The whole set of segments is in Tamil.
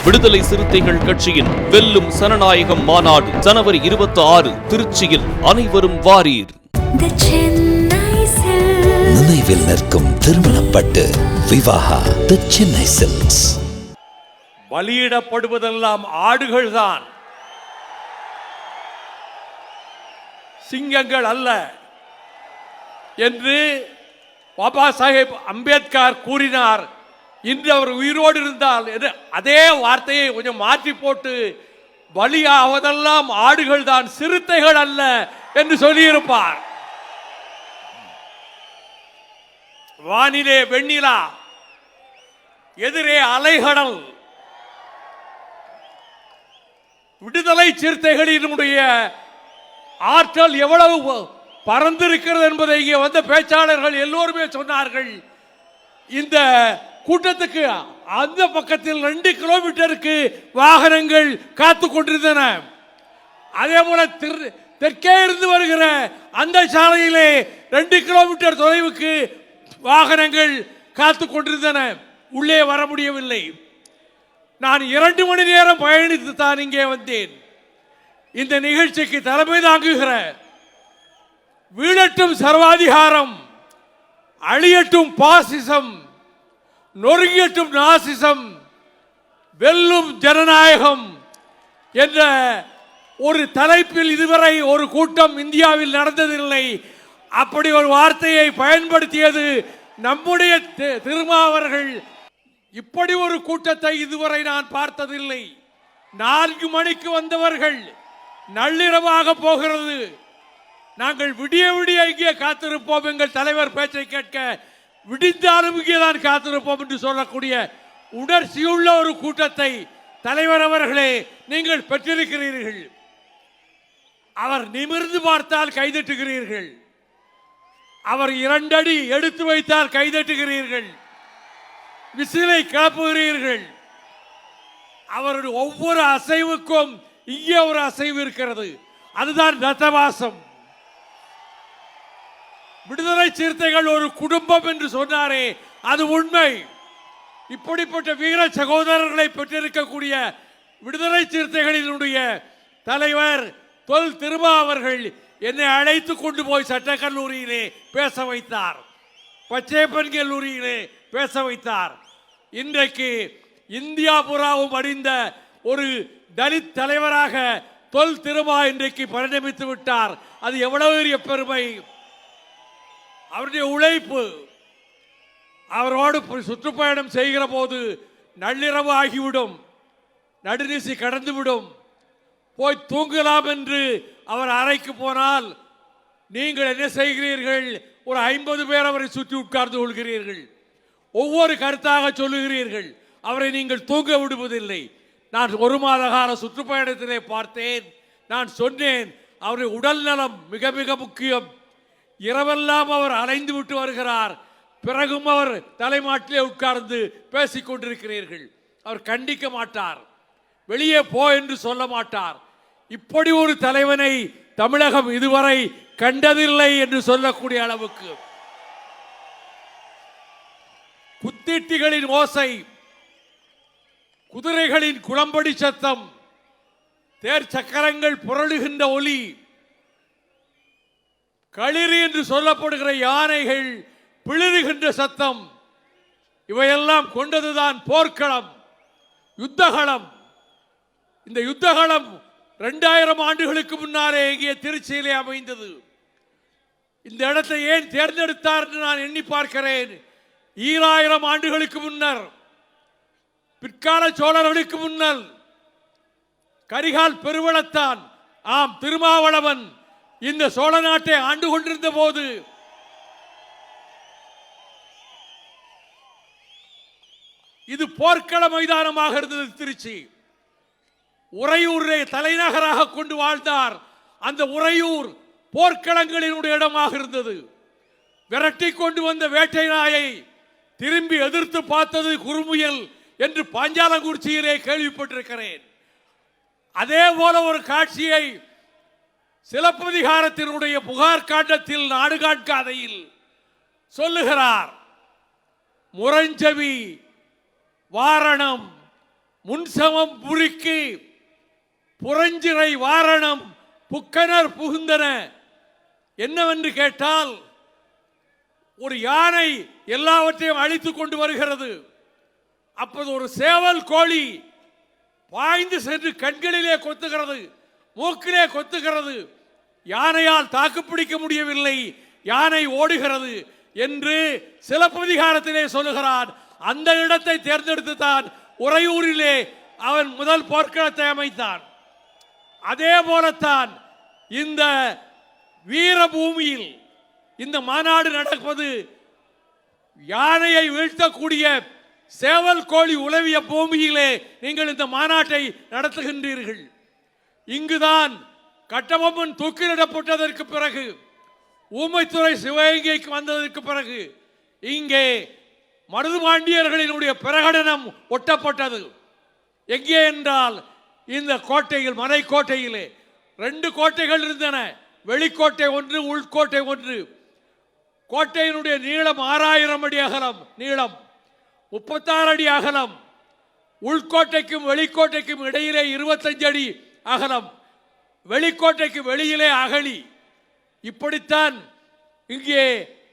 விடுதலை சிறுத்தைகள் கட்சியின் வெல்லும் சனநாயகம் மாநாடு ஜனவரி 26 திருச்சியில் அனைவரும் வாரீர். நினைவில் நிற்கும் திருமணப்பட்டு விவாஹா தி சென்னை சில்க்ஸ். பலியிடப்படுவதெல்லாம் ஆடுகள்தான், சிங்கங்கள் அல்ல என்று பாபா சாஹேப் அம்பேத்கர் கூறினார். இன்று அவர் உயிரோடு இருந்தால் அதே வார்த்தையை கொஞ்சம் மாற்றி போட்டு பலியாவதெல்லாம் ஆடுகள் தான், சிறுத்தைகள் அல்ல என்று சொல்லியிருப்பார். வானிலே வெண்ணிலா, எதிரே அலைகடல். விடுதலை சிறுத்தைகளினுடைய ஆற்றல் எவ்வளவு பறந்திருக்கிறது என்பதை இங்கே வந்த பேச்சாளர்கள் எல்லோருமே சொன்னார்கள். இந்த கூட்டத்துக்கு அந்த பக்கத்தில் 2 கிலோமீட்டருக்கு வாகனங்கள் காத்து கொண்டிருந்தன. அதே போல தெற்கே இருந்து வருகிற அந்த சாலையிலே 2 கிலோமீட்டர் தொலைவுக்கு வாகனங்கள் காத்து கொண்டிருந்தன. உள்ளே வர முடியவில்லை. நான் 2 மணி நேரம் பயணித்து தான் இங்கே வந்தேன். இந்த நிகழ்ச்சிக்கு தலைமை தாங்குகிற வீழட்டும் சர்வாதிகாரம், அழியட்டும் பாசிசம், நொறுங்கியட்டும் நாசிசம், வெல்லும் ஜனநாயகம் என்ற ஒரு தலைப்பில் இதுவரை ஒரு கூட்டம் இந்தியாவில் நடந்ததில்லை. அப்படி ஒரு வார்த்தையை பயன்படுத்தியது நம்முடைய திருமாவர்கள். இப்படி ஒரு கூட்டத்தை இதுவரை நான் பார்த்ததில்லை. 4 மணிக்கு வந்தவர்கள் நள்ளிரவாக போகிறது. நாங்கள் விடிய விடிய இங்கே காத்திருப்போம், எங்கள் தலைவர் பேச்சை கேட்க, விடிந்தாலும் இங்கே தான் காத்திருப்போம் என்று சொல்லக்கூடிய உணர்ச்சியுள்ள ஒரு கூட்டத்தை தலைவர் அவர்களே நீங்கள் பெற்றிருக்கிறீர்கள். அவர் நிமிர்ந்து பார்த்தால் கைதட்டுகிறீர்கள், அவர் 2 அடி எடுத்து வைத்தால் கைதட்டுகிறீர்கள், விசிலை கிளப்புகிறீர்கள். அவருடைய ஒவ்வொரு அசைவுக்கும் இங்கே ஒரு அசைவு இருக்கிறது. அதுதான் ரத்தவாசம். விடுதலை சிறுத்தைகள் ஒரு குடும்பம் என்று சொன்னாரே, அது உண்மை. இப்படிப்பட்ட வீர சகோதரர்களை பெற்றிருக்கக்கூடிய விடுதலை சிறுத்தைகளினுடைய தலைவர் தொல் திருமா அவர்கள் என்னை அழைத்து கொண்டு போய் சட்டக்கல்லூரியிலே பேச வைத்தார், பச்சையப்பன் கல்லூரியிலே பேச வைத்தார். இன்றைக்கு இந்தியா புறாவும் அறிந்த ஒரு தலித் தலைவராக தொல் திருமா இன்றைக்கு பரிணமித்து விட்டார். அது எவ்வளவு பெரிய பெருமை. அவருடைய உழைப்பு. அவரோடு சுற்றுப்பயணம் செய்கிற போது நள்ளிரவு ஆகிவிடும், நடுநிசி கடந்துவிடும். போய் தூங்கலாம் என்று அவர் அறைக்கு போனால் நீங்கள் என்ன செய்கிறீர்கள்? ஒரு 50 பேர் அவரை சுற்றி உட்கார்ந்து கொள்கிறீர்கள், ஒவ்வொரு கருத்தாக சொல்லுகிறீர்கள். அவரை நீங்கள் தூங்க விடுவதில்லை. நான் 1 மாத கால சுற்றுப்பயணத்திலே பார்த்தேன். நான் சொன்னேன், அவருடைய உடல் நலம் மிக மிக முக்கியம். இரவெல்லாம் அவர் அலைந்து விட்டு வருகிறார். பிறகும் அவர் தலைமாட்டிலே உட்கார்ந்து பேசிக் கொண்டிருக்கிறீர்கள். அவர் கண்டிக்க மாட்டார், வெளியே போ என்று சொல்ல மாட்டார். இப்படி ஒரு தலைவனை தமிழகம் இதுவரை கண்டதில்லை என்று சொல்லக்கூடிய அளவுக்கு குத்திட்டிகளின் ஓசை, குதிரைகளின் குளம்படி சத்தம், தேர் சக்கரங்கள் புரளுகின்ற ஒலி, களிறு என்று சொல்லப்படுகிற யானைகள் பிளிறுகின்ற சத்தம், இவையெல்லாம் கொண்டதுதான் போர்க்களம், யுத்தகளம். இந்த யுத்தகளம் 2000 ஆண்டுகளுக்கு முன்னாலே இங்கே திருச்சியிலே அமைந்தது. இந்த இடத்தை ஏன் தேர்ந்தெடுத்தார் என்று நான் எண்ணி பார்க்கிறேன். 2000 ஆண்டுகளுக்கு முன்னர், பிற்கால சோழர்களுக்கு முன்னர், கரிகால் பெருவளத்தான், ஆம் திருமாவளவன் இந்த சோழ நாட்டை ஆண்டு கொண்டிருந்த போது இது போர்க்கள மைதானமாக இருந்தது திருச்சி. உறையூரை தலைநகராக கொண்டு வாழ்ந்தார். அந்த உறையூர் போர்க்களங்களினுடைய இடமாக இருந்தது. விரட்டி கொண்டு வந்த வேட்டை நாயை திரும்பி எதிர்த்து பார்த்தது குறுமுயல் என்று பாஞ்சாலங்குறிச்சியிலே கேள்விப்பட்டிருக்கிறேன். அதே போல ஒரு காட்சியை சிலப்பதிகாரத்தினுடைய புகார் காண்டத்தில் நாடுகாட்காதையில் சொல்லுகிறார். முரஞ்சவி வாரணம் முன்சமம் முறுக்கி புறஞ்சிறை வாரணம் புக்கனர் புகுந்தன. என்னவென்று கேட்டால், ஒரு யானை எல்லாவற்றையும் அழித்துக் கொண்டு வருகிறது. அப்போது ஒரு சேவல் கோழி பாய்ந்து சென்று கண்களிலே கொத்துகிறது, மூக்கிலே கொத்துகிறது. யானையால் தாக்குப்பிடிக்க முடியவில்லை, யானை ஓடுகிறது என்று சிலப்பதிகாரத்திலே சொல்லுகிறான். அந்த இடத்தை தேர்ந்தெடுத்து தான் உறையூரிலே அவன் முதல் போர்க்களத்தை அமைத்தான். அதே போலத்தான் இந்த வீரபூமியில் இந்த மாநாடு நடப்பது. யானையை வீழ்த்தக்கூடிய சேவல் கோழி உலவிய பூமியிலே நீங்கள் இந்த மாநாட்டை நடத்துகின்றீர்கள். இங்குதான் கட்டபொம்மன் தூக்கிலிடப்பட்டதற்கு பிறகு, ஊமைத்துறை சிவகங்கைக்கு வந்ததற்கு பிறகு இங்கே மருதுபாண்டியர்களினுடைய பிரகடனம் ஒட்டப்பட்டது. எங்கே என்றால் இந்த கோட்டையில், மலைக்கோட்டையிலே 2 கோட்டைகள் இருந்தன. வெளிக்கோட்டை ஒன்று, உள்கோட்டை ஒன்று. கோட்டையினுடைய நீளம் 6000 அடி அகலம், நீளம் 36 அடி அகலம். உள்கோட்டைக்கும் வெளிக்கோட்டைக்கும் இடையிலே 25 அடி அகலம். வெளிக்கோட்டைக்கு வெளியிலே அகழி. இப்படித்தான் இங்கே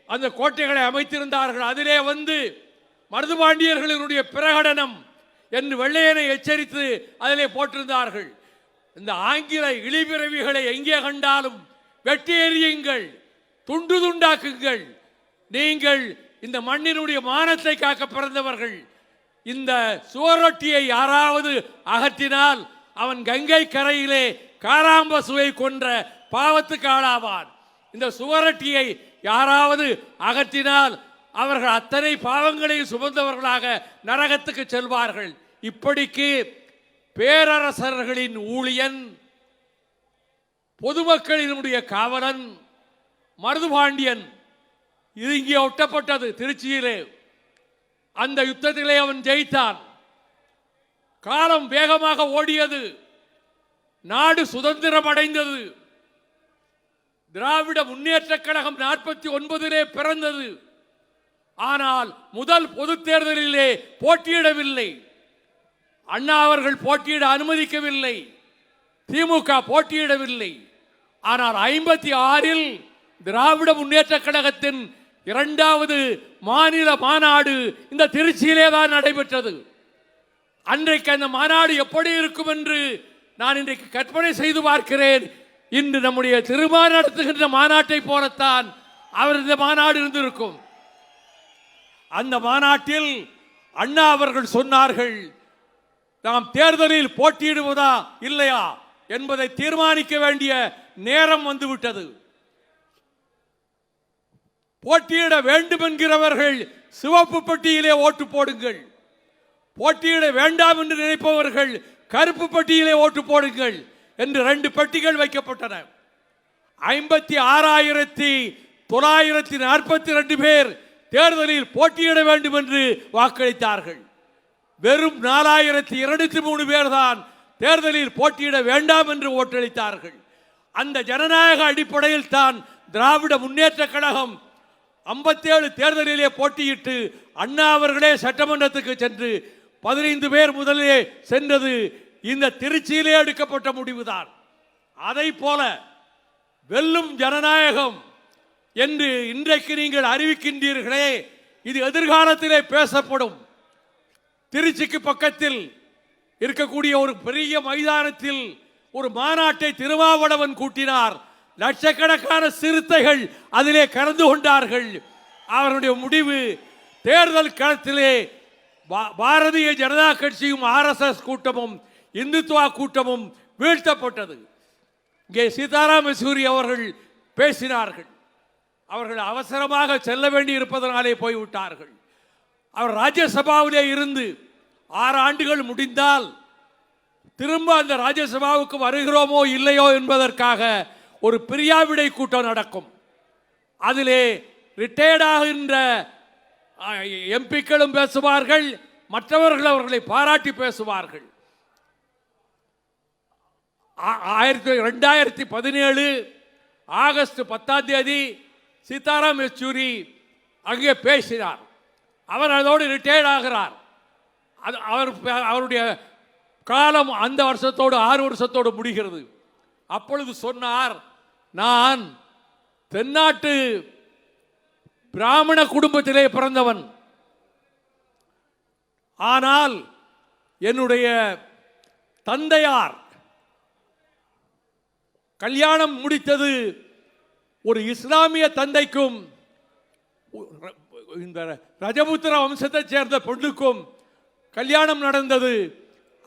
அந்த கோட்டைகளை அமைத்திருந்தார்கள். அதிலே வந்து மருதுபாண்டியர்களினுடைய பிரகடனம் என்று வெள்ளையனை எச்சரித்து அதிலே போட்டிருந்தார்கள். இந்த ஆங்கில இழிபிறவிகளை எங்கே கண்டாலும் வெட்டி எறியுங்கள், துண்டு துண்டாக்குங்கள். நீங்கள் இந்த மண்ணினுடைய மானத்தை காக்க பிறந்தவர்கள். இந்த சுவரொட்டியை யாராவது அகற்றினால் அவன் கங்கை கரையிலே காராம்பசுவை கொன்ற பாவத்துக்கு ஆளாவான். இந்த சுவரொட்டியை யாராவது அகற்றினால் அவர்கள் அத்தனை பாவங்களையும் சுமந்தவர்களாக நரகத்துக்கு செல்வார்கள். இப்படிக்கு பேரரசர்களின் ஊழியன், பொதுமக்களினுடைய காவலன் மருதுபாண்டியன். இது இங்கே ஒட்டப்பட்டது திருச்சியிலே. அந்த யுத்தத்திலே அவன் ஜெயித்தான். காலம் வேகமாக ஓடியது. நாடு சுதந்திரம் அடைந்தது. திராவிட முன்னேற்ற கழகம் 49 பிறந்தது. ஆனால் முதல் பொது தேர்தலிலே போட்டியிடவில்லை. அண்ணா அவர்கள் போட்டியிட அனுமதிக்கவில்லை, திமுக போட்டியிடவில்லை. ஆனால் 56 திராவிட முன்னேற்ற கழகத்தின் 2வது மாநில மாநாடு இந்த திருச்சியிலே தான் நடைபெற்றது. அன்றைக்கு அந்த மாநாடு எப்படி இருக்கும் என்று நான் இன்றைக்கு கற்பனை செய்து பார்க்கிறேன். இன்று நம்முடைய திருமான் நடத்துகின்ற மாநாட்டை போலத்தான் அவர் இந்த மாநாடு இருந்திருக்கும். அந்த மாநாட்டில் அண்ணா அவர்கள் சொன்னார்கள், நாம் தேர்தலில் போட்டியிடுவதா இல்லையா என்பதை தீர்மானிக்க வேண்டிய நேரம் வந்துவிட்டது. போட்டியிட வேண்டும் என்கிறவர்கள் சிவப்பு பெட்டியிலே ஓட்டு போடுங்கள், போட்டியிட வேண்டாம் என்று நினைப்பவர்கள் கருப்பு பெட்டியிலே ஓட்டு போடுங்கள் என்று 2 பெட்டிகள் வைக்கப்பட்டன. 56,942 பேர் தேர்தலில் போட்டியிட வேண்டும் என்று வாக்களித்தார்கள். வெறும் 4,203 பேர் தான் தேர்தலில் போட்டியிட வேண்டாம் என்று ஓட்டளித்தார்கள். அந்த ஜனநாயக அடிப்படையில் தான் திராவிட முன்னேற்ற கழகம் 57 தேர்தலிலே போட்டியிட்டு அண்ணா அவர்களே சட்டமன்றத்துக்கு சென்று 15 பேர் முதலிலே சென்றது இந்த திருச்சியிலே எடுக்கப்பட்ட முடிவுதான். அதை போல வெல்லும் ஜனநாயகம் என்று இன்றைக்கு நீங்கள் அறிவிக்கின்றீர்களே, இது எதிர்காலத்திலே பேசப்படும். திருச்சிக்கு பக்கத்தில் இருக்கக்கூடிய ஒரு பெரிய மைதானத்தில் ஒரு மாநாட்டை திருமாவளவன் கூட்டினார். லட்சக்கணக்கான சிறுத்தைகள் அதிலே கலந்து கொண்டார்கள். அவருடைய முடிவு தேர்தல் களத்திலே பாரதிய ஜனதா கட்சியும் RSS கூட்டமும் இந்துத்துவா கூட்டமும் வீழ்த்தப்பட்டது. இங்கே சீதாராம் யெச்சூரி அவர்கள் பேசினார்கள். அவர்கள் அவசரமாக செல்ல வேண்டி இருப்பதனாலே போய்விட்டார்கள். அவர் ராஜ்யசபாவிலே இருந்து 6 ஆண்டுகள் முடிந்தால் திரும்ப அந்த ராஜ்யசபாவுக்கு வருகிறோமோ இல்லையோ என்பதற்காக ஒரு பிரியாவிடை கூட்டம் நடக்கும். அதிலே ரிட்டையர்ட் ஆகின்ற எம்பிக்களும் பேசுவார்கள், மற்றவர்கள் அவர்களை பாராட்டி பேசுவார்கள். 2017 ஆகஸ்ட் 10ஆம் தேதி சீதாராம் யெச்சூரி அங்கே பேசினார். அவர் அதோடு ரிட்டையர்ட் ஆகிறார். அவருடைய காலம் அந்த வருஷத்தோடு 6 வருஷத்தோடு முடிகிறது. அப்பொழுது சொன்னார், நான் தென்னாட்டு பிராமண குடும்பத்திலே பிறந்தவன். ஆனால் என்னுடைய தந்தையார் கல்யாணம் முடித்தது ஒரு இஸ்லாமிய தந்தைக்கும் இந்த ரஜபுத்திர வம்சத்தைச் சேர்ந்த பெண்ணுக்கும் கல்யாணம் நடந்தது.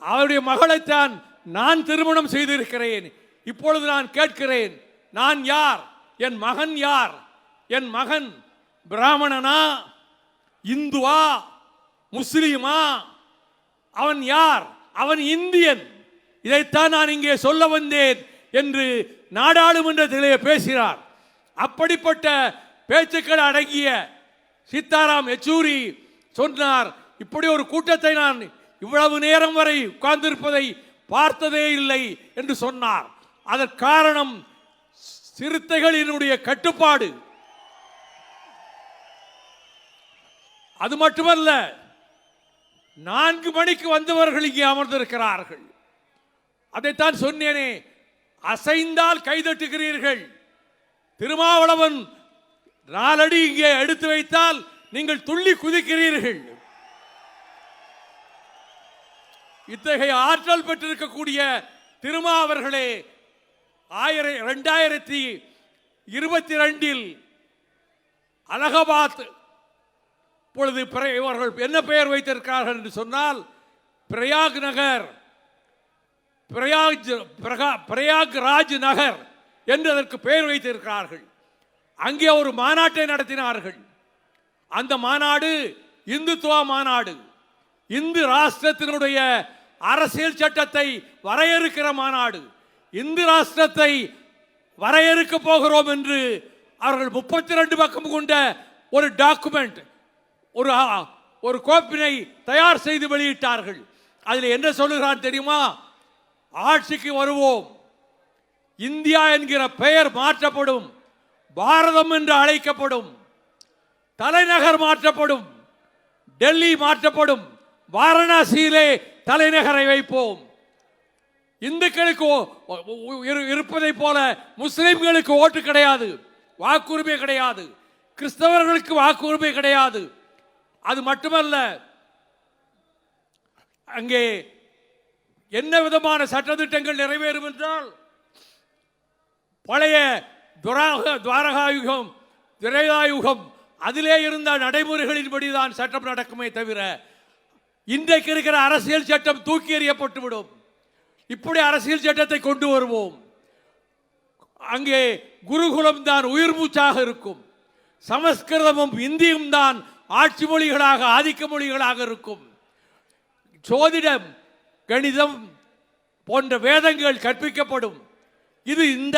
அவருடைய மகளைத்தான் நான் திருமணம் செய்திருக்கிறேன். இப்பொழுது நான் கேட்கிறேன், நான் யார்? என் மகன் யார்? என் மகன் பிராமணனா, இந்துவா, முஸ்லிமா? அவன் யார்? அவன் இந்தியன். இதைத்தான் நான் இங்கே சொல்ல வந்தேன் என்று நாடாளுமன்றத்திலே பேசினார். அப்படிப்பட்ட பேச்சுக்கள் அடங்கிய சீதாராம் யெச்சூரி சொன்னார், இப்படி ஒரு கூட்டத்தை நான் இவ்வளவு நேரம் வரை உட்கார்ந்திருப்பதை பார்த்ததே இல்லை என்று சொன்னார். அதற்கு காரணம் சிறுத்தைகளினுடைய கட்டுப்பாடு. அது மட்டுமல்ல, 4 மணிக்கு வந்தவர்கள் இங்கே அமர்ந்திருக்கிறார்கள். அதைத்தான் சொன்னேனே, அசைந்தால் கைதட்டுகிறீர்கள். திருமாவளவன் 4 அடி இங்கே எடுத்து வைத்தால் நீங்கள் துள்ளி குதிக்கிறீர்கள். இத்தகைய ஆற்றல் பெற்றிருக்கக்கூடிய திருமாவர்களே 2022 அலகாபாத் இப்பொழுது இவர்கள் என்ன பெயர் வைத்திருக்கிறார்கள் என்று சொன்னால் பிரயாக் நகர், பிரயாக்ராஜ் நகர் என்று அதற்கு பெயர் வைத்திருக்கிறார்கள். அங்கே ஒரு மாநாட்டை நடத்தினார்கள். அந்த மாநாடு இந்துத்துவ மாநாடு. இந்து ராஷ்டிரத்தினுடைய அரசியல் சட்டத்தை வரையறுக்கிற மாநாடு. இந்து ராஷ்டிரத்தை வரையறுக்க போகிறோம் என்று அவர்கள் 32 பக்கம் கொண்ட ஒரு டாக்குமெண்ட், ஒரு கோப்பினை தயார் செய்து வெளியிட்டார்கள். அதில் என்ன சொல்லுகிறான் தெரியுமா? ஆட்சிக்கு வருவோம், இந்தியா என்கிற பெயர் மாற்றப்படும், பாரதம் என்று அழைக்கப்படும், தலைநகர் மாற்றப்படும், டெல்லி மாற்றப்படும், வாரணாசியிலே தலைநகரை வைப்போம். இந்துக்களுக்கு இருப்பதை போல முஸ்லிம்களுக்கு ஓட்டு கிடையாது, வாக்குரிமை கிடையாது, கிறிஸ்தவர்களுக்கு வாக்குரிமை கிடையாது. அது மட்டுமல்ல, அங்கே என்ன விதமான சட்டத்திட்டங்கள் நிறைவேறும் என்றால், பழைய துவாரகா யுகம், திரேதா யுகம் அதிலே இருந்த நடைமுறைகளின்படிதான் சட்டம் நடக்குமே தவிர இன்றைக்கு இருக்கிற அரசியல் சட்டம் தூக்கி எறியப்பட்டுவிடும். இப்படி அரசியல் சட்டத்தை கொண்டு வருவோம். அங்கே குருகுலம் தான் உயிர் மூச்சாக இருக்கும். சமஸ்கிருதமும் இந்தியும் தான் ஆட்சி மொழிகளாக, ஆதிக்க மொழிகளாக இருக்கும். சோதிடம், கணிதம் போன்ற வேதங்கள் கற்பிக்கப்படும். இது இந்த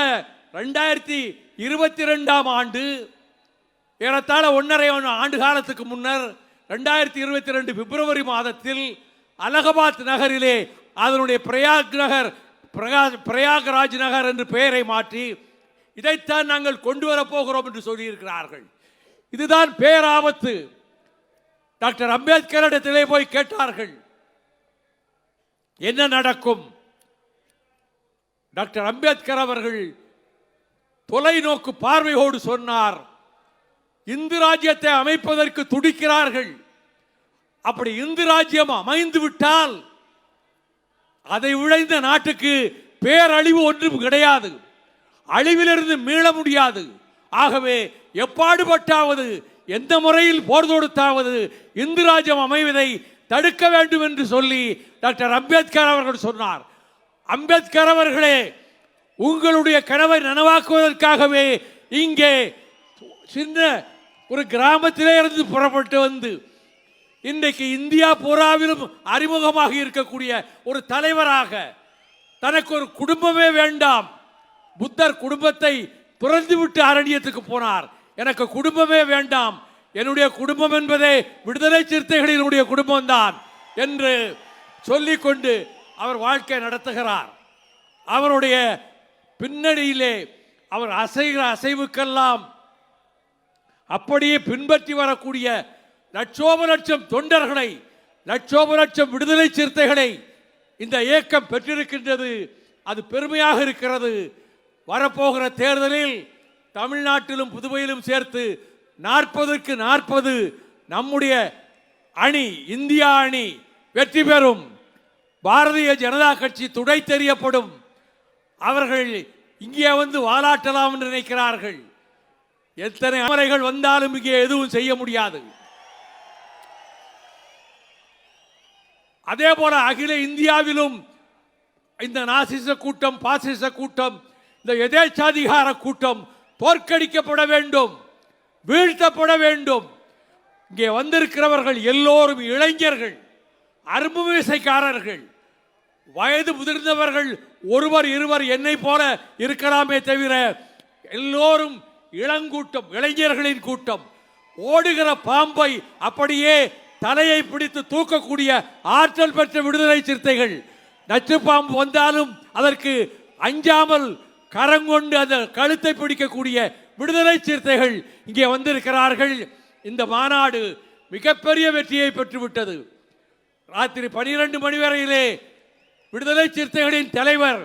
2022 ஆண்டு, ஏறத்தாழ 1.5 ஆண்டு காலத்துக்கு முன்னர் 2022 பிப்ரவரி மாதத்தில் அலகாபாத் நகரிலே அதனுடைய பிரயாக்ராஜ் நகர் என்று பெயரை மாற்றி இதைத்தான் நாங்கள் கொண்டு வரப்போகிறோம் என்று சொல்லியிருக்கிறார்கள். இதுதான் பேராபத்து. டாக்டர் அம்பேத்கரிடத்திலே போய் கேட்டார்கள், என்ன நடக்கும்? டாக்டர் அம்பேத்கர் அவர்கள் தொலைநோக்கு பார்வையோடு சொன்னார், இந்து ராஜ்யத்தை அமைப்பதற்கு துடிக்கிறார்கள். அப்படி இந்து ராஜ்யம் அமைந்து விட்டால் அதை விளைந்த நாட்டுக்கு பேரழிவு ஒன்றும் கிடையாது, அழிவிலிருந்து மீள முடியாது. ஆகவே எப்பாடுபட்டாவது, எந்த முறையில் போர் தொடுத்தாவது இந்து ராஜ்யம் அமைவதை தடுக்க வேண்டும் என்று சொல்லி டாக்டர் அம்பேத்கர் அவர்கள் சொன்னார். அம்பேத்கர் அவர்களே, உங்களுடைய கனவை நனவாக்குவதற்காகவே இங்கே சின்ன ஒரு கிராமத்திலே இருந்து புறப்பட்டு வந்து இன்றைக்கு இந்தியா பூராவிலும் அறிமுகமாக இருக்கக்கூடிய ஒரு தலைவராக, தனக்கு ஒரு குடும்பமே வேண்டாம், புத்தர் குடும்பத்தை துறந்துவிட்டு அரண்யத்துக்கு போனார். எனக்கு குடும்பமே வேண்டாம், என்னுடைய குடும்பம் என்பதே விடுதலை சிறுத்தைகளினுடைய குடும்பம்தான் என்று சொல்லிக்கொண்டு அவர் வாழ்க்கை நடத்துகிறார். அவருடைய பின்னணியிலே அவர் அசைகிற அசைவுக்கெல்லாம் அப்படியே பின்பற்றி வரக்கூடிய லட்சோப லட்சம் தொண்டர்களை, லட்சோப லட்சம் விடுதலை சிறுத்தைகளை இந்த இயக்கம் பெற்றிருக்கின்றது. அது பெருமையாக இருக்கிறது. வரப்போகிற தேர்தலில் தமிழ்நாட்டிலும் புதுவையிலும் சேர்த்து 40க்கு 40 நம்முடைய அணி, இந்தியா அணி வெற்றி பெறும். பாரதிய ஜனதா கட்சி துடை தெரியப்படும். அவர்கள் இங்கே வந்து வாலாட்டலாம் என்று நினைக்கிறார்கள். எத்தனை அமரைகள் வந்தாலும் இங்கே எதுவும் செய்ய முடியாது. அதே போல அகில இந்தியாவிலும் இந்த நாசிச கூட்டம், பாசிச கூட்டம், இந்த எதேச்சாதிகார கூட்டம் தோற்கடிக்கப்பட வேண்டும், வீழ்த்தப்பட வேண்டும். இங்கே வந்திருக்கிறவர்கள் எல்லோரும் இளைஞர்கள், அரும்பு மீசைக்காரர்கள், வயது முதிர்ந்தவர்கள் ஒருவர் இருவர் என்னை போல இருக்கலாமே தவிர எல்லோரும் இளங்கூட்டம், இளைஞர்களின் கூட்டம். ஓடுகிற பாம்பை அப்படியே தலையை பிடித்து தூக்கக்கூடிய ஆற்றல் பெற்ற விடுதலை சிறுத்தைகள். நச்சு பாம்பு வந்தாலும் அதற்கு அஞ்சாமல் கரங்கொண்டு அந்த கழுத்தை பிடிக்கக்கூடிய விடுதலை சிறுத்தைகள் இங்கே வந்திருக்கிறார்கள். இந்த மாநாடு மிகப்பெரிய வெற்றியை பெற்றுவிட்டது. ராத்திரி 12 மணி வரையிலே விடுதலை சிறுத்தைகளின் தலைவர்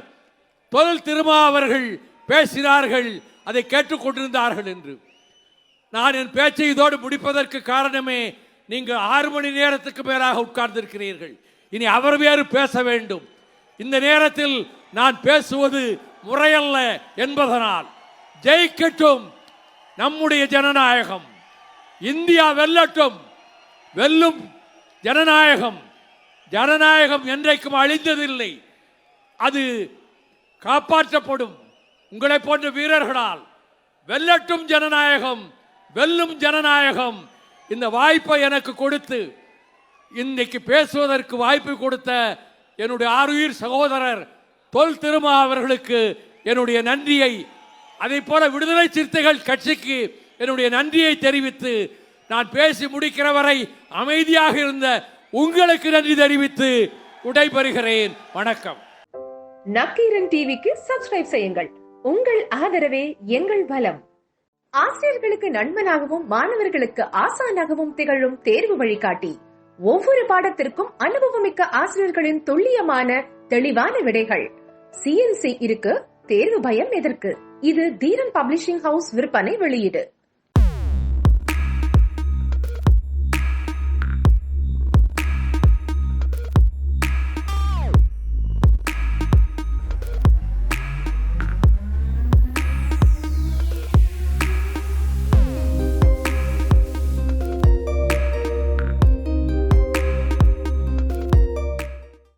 தொல் திருமா அவர்கள் பேசினார்கள். அதை கேட்டுக்கொண்டிருந்தார்கள் என்று. நான் என் பேச்சை இதோடு முடிப்பதற்கு காரணமே, நீங்கள் 6 மணி நேரத்துக்கு மேலாக உட்கார்ந்திருக்கிறீர்கள். இனி அவர் வேறு பேச வேண்டும். இந்த நேரத்தில் நான் பேசுவது முறையல்ல என்பதனால் ஜெயிக்கட்டும் நம்முடைய ஜனநாயகம். இந்தியா வெல்லட்டும். வெல்லும் ஜனநாயகம். ஜனநாயகம் என்றைக்கும் அழிந்ததில்லை. அது காப்பாற்றப்படும் உங்களை போன்ற வீரர்களால். வெல்லட்டும் ஜனநாயகம். வெல்லும் ஜனநாயகம். இந்த வாய்ப்பை எனக்கு கொடுத்து இன்னைக்கு பேசுவதற்கு வாய்ப்பு கொடுத்த என்னுடைய ஆருயிர் சகோதரர் தொல் திருமா அவர்களுக்கு என்னுடைய நன்றியை, அதை போல விடுதலை சிறுத்தைகள் கட்சிக்கு என்னுடைய நன்றியை தெரிவித்து, நான் பேசி முடிக்கிற வரை அமைதியாக இருந்த உங்களுக்கு நன்றி தெரிவித்து விடைபெறுகிறேன். வணக்கம். நக்கீரன் டிவிக்கு சப்ஸ்கிரைப் செய்யுங்கள். உங்கள் ஆதரவே எங்கள் பலம். ஆசிரியர்களுக்கு நண்பனாகவும் மாணவர்களுக்கு ஆசானாகவும் திகழும் தேர்வு வழிகாட்டி. ஒவ்வொரு பாடத்திற்கும் அனுபவமிக்க ஆசிரியர்களின் துல்லியமான தெளிவான விடைகள். CNC இருக்கு, தேர்வு பயம் எதற்கு? இது தீரன் பப்ளிஷிங் ஹவுஸ் விற்பனை வெளியீடு.